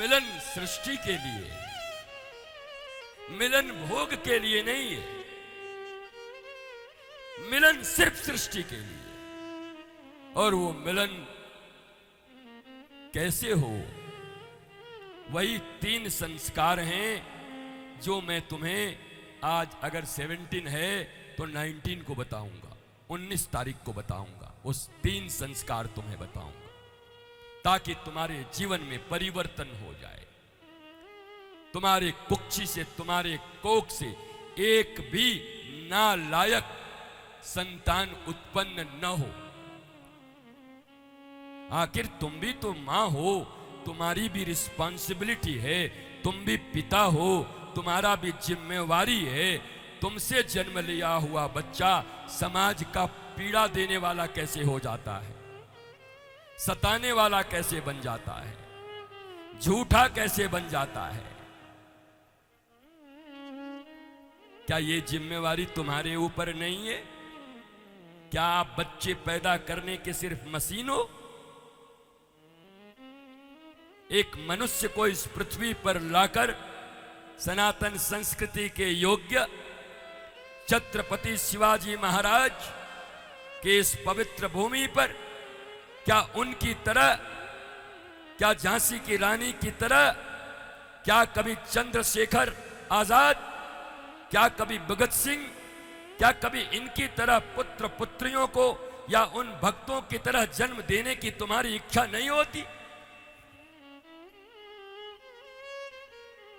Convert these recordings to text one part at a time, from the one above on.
मिलन सृष्टि के लिए, मिलन भोग के लिए नहीं है, मिलन सिर्फ सृष्टि के लिए। और वो मिलन कैसे हो, वही 3 संस्कार हैं जो मैं तुम्हें आज, अगर 17 है तो 19 को बताऊंगा, 19 तारीख को बताऊंगा। उस 3 संस्कार तुम्हें बताऊंगा ताकि तुम्हारे जीवन में परिवर्तन हो जाए, तुम्हारे कुक्षी से, तुम्हारे कोख से एक भी नालायक संतान उत्पन्न न हो। आखिर तुम भी तो मां हो, तुम्हारी भी रिस्पॉन्सिबिलिटी है, तुम भी पिता हो, तुम्हारा भी जिम्मेवारी है। तुमसे जन्म लिया हुआ बच्चा समाज का पीड़ा देने वाला कैसे हो जाता है, सताने वाला कैसे बन जाता है, झूठा कैसे बन जाता है? क्या ये जिम्मेवारी तुम्हारे ऊपर नहीं है? क्या आप बच्चे पैदा करने के सिर्फ मशीन हो? एक मनुष्य को इस पृथ्वी पर लाकर सनातन संस्कृति के योग्य छत्रपति शिवाजी महाराज के इस पवित्र भूमि पर, क्या उनकी तरह, क्या झांसी की रानी की तरह, क्या कभी चंद्रशेखर आजाद, क्या कभी भगत सिंह, क्या कभी इनकी तरह पुत्र पुत्रियों को या उन भक्तों की तरह जन्म देने की तुम्हारी इच्छा नहीं होती?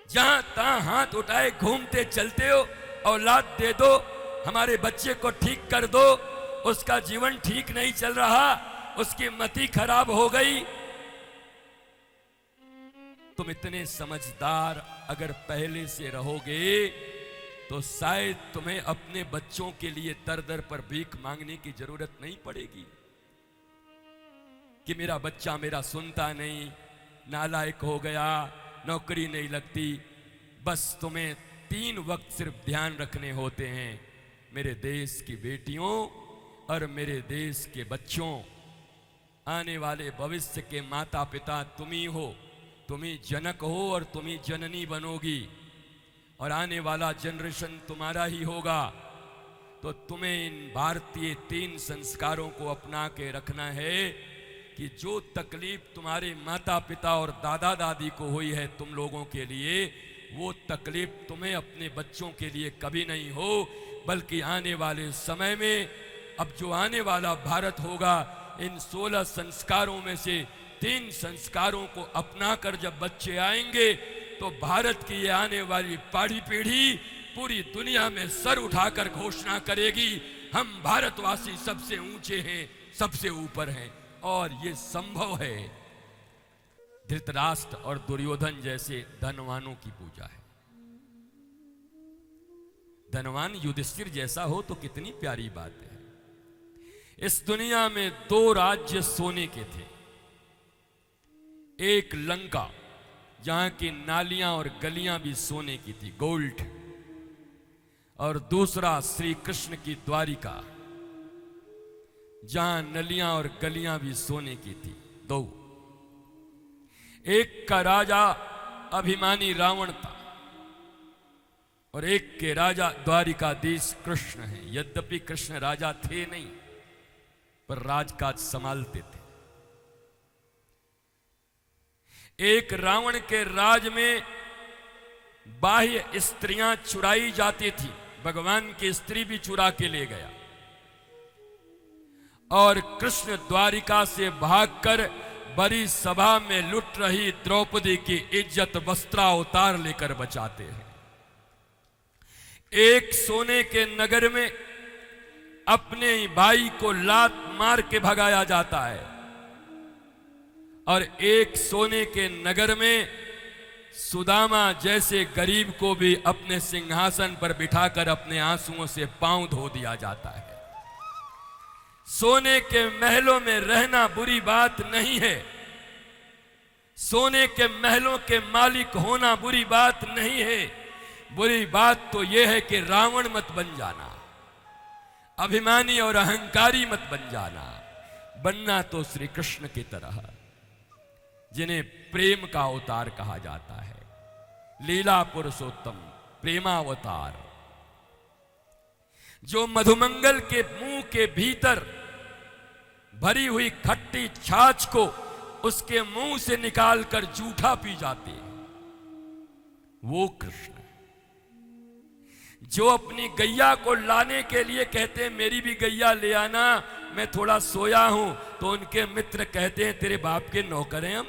जहां तहां हाथ उठाए घूमते चलते हो, औलाद दे दो, हमारे बच्चे को ठीक कर दो, उसका जीवन ठीक नहीं चल रहा, उसकी मति खराब हो गई। तुम इतने समझदार अगर पहले से रहोगे तो शायद तुम्हें अपने बच्चों के लिए दर दर पर भीख मांगने की जरूरत नहीं पड़ेगी कि मेरा बच्चा मेरा सुनता नहीं, नालायक हो गया, नौकरी नहीं लगती। बस तुम्हें 3 वक्त सिर्फ ध्यान रखने होते हैं, मेरे देश की बेटियों और मेरे देश के बच्चों, आने वाले भविष्य के माता पिता तुम ही हो, तुम ही जनक हो और तुम ही जननी बनोगी, और आने वाला जनरेशन तुम्हारा ही होगा। तो तुम्हें इन भारतीय 3 संस्कारों को अपना के रखना है कि जो तकलीफ तुम्हारे माता पिता और दादा दादी को हुई है तुम लोगों के लिए, वो तकलीफ तुम्हें अपने बच्चों के लिए कभी नहीं हो, बल्कि आने वाले समय में, अब जो आने वाला भारत होगा, इन 16 संस्कारों में से 3 संस्कारों को अपनाकर जब बच्चे आएंगे तो भारत की ये आने वाली पाड़ी पीढ़ी पूरी दुनिया में सर उठाकर घोषणा करेगी, हम भारतवासी सबसे ऊंचे हैं, सबसे ऊपर हैं। और ये संभव है। धृतराष्ट्र और दुर्योधन जैसे धनवानों की पूजा है। धनवान युधिष्ठिर जैसा हो तो कितनी प्यारी बात है। इस दुनिया में 2 राज्य सोने के थे, एक लंका जहां की नालियां और गलियां भी सोने की थी, गोल्ड, और दूसरा श्री कृष्ण की द्वारिका जहां नलियां और गलियां भी सोने की थी। 2, एक का राजा अभिमानी रावण था और एक के राजा द्वारिकाधीश कृष्ण हैं। यद्यपि कृष्ण राजा थे नहीं, पर राजकाज संभालते थे। एक रावण के राज में बाह्य स्त्रियां चुराई जाती थी, भगवान की स्त्री भी चुरा के ले गया, और कृष्ण द्वारिका से भागकर बड़ी सभा में लुट रही द्रौपदी की इज्जत वस्त्रावतार लेकर बचाते हैं। एक सोने के नगर में अपने भाई को लात मार के भगाया जाता है, और एक सोने के नगर में सुदामा जैसे गरीब को भी अपने सिंहासन पर बिठाकर अपने आंसुओं से पांव धो दिया जाता है। सोने के महलों में रहना बुरी बात नहीं है, सोने के महलों के मालिक होना बुरी बात नहीं है। बुरी बात तो यह है कि रावण मत बन जाना, अभिमानी और अहंकारी मत बन जाना। बनना तो श्री कृष्ण की तरह, जिन्हें प्रेम का अवतार कहा जाता है, लीला पुरुषोत्तम, प्रेमावतार, जो मधुमंगल के मुंह के भीतर भरी हुई खट्टी छाछ को उसके मुंह से निकालकर जूठा पी जाते हैं, वो कृष्ण। जो अपनी गैया को लाने के लिए कहते हैं मेरी भी गैया ले आना, मैं थोड़ा सोया हूं, तो उनके मित्र कहते हैं तेरे बाप के नौकर हैं हम,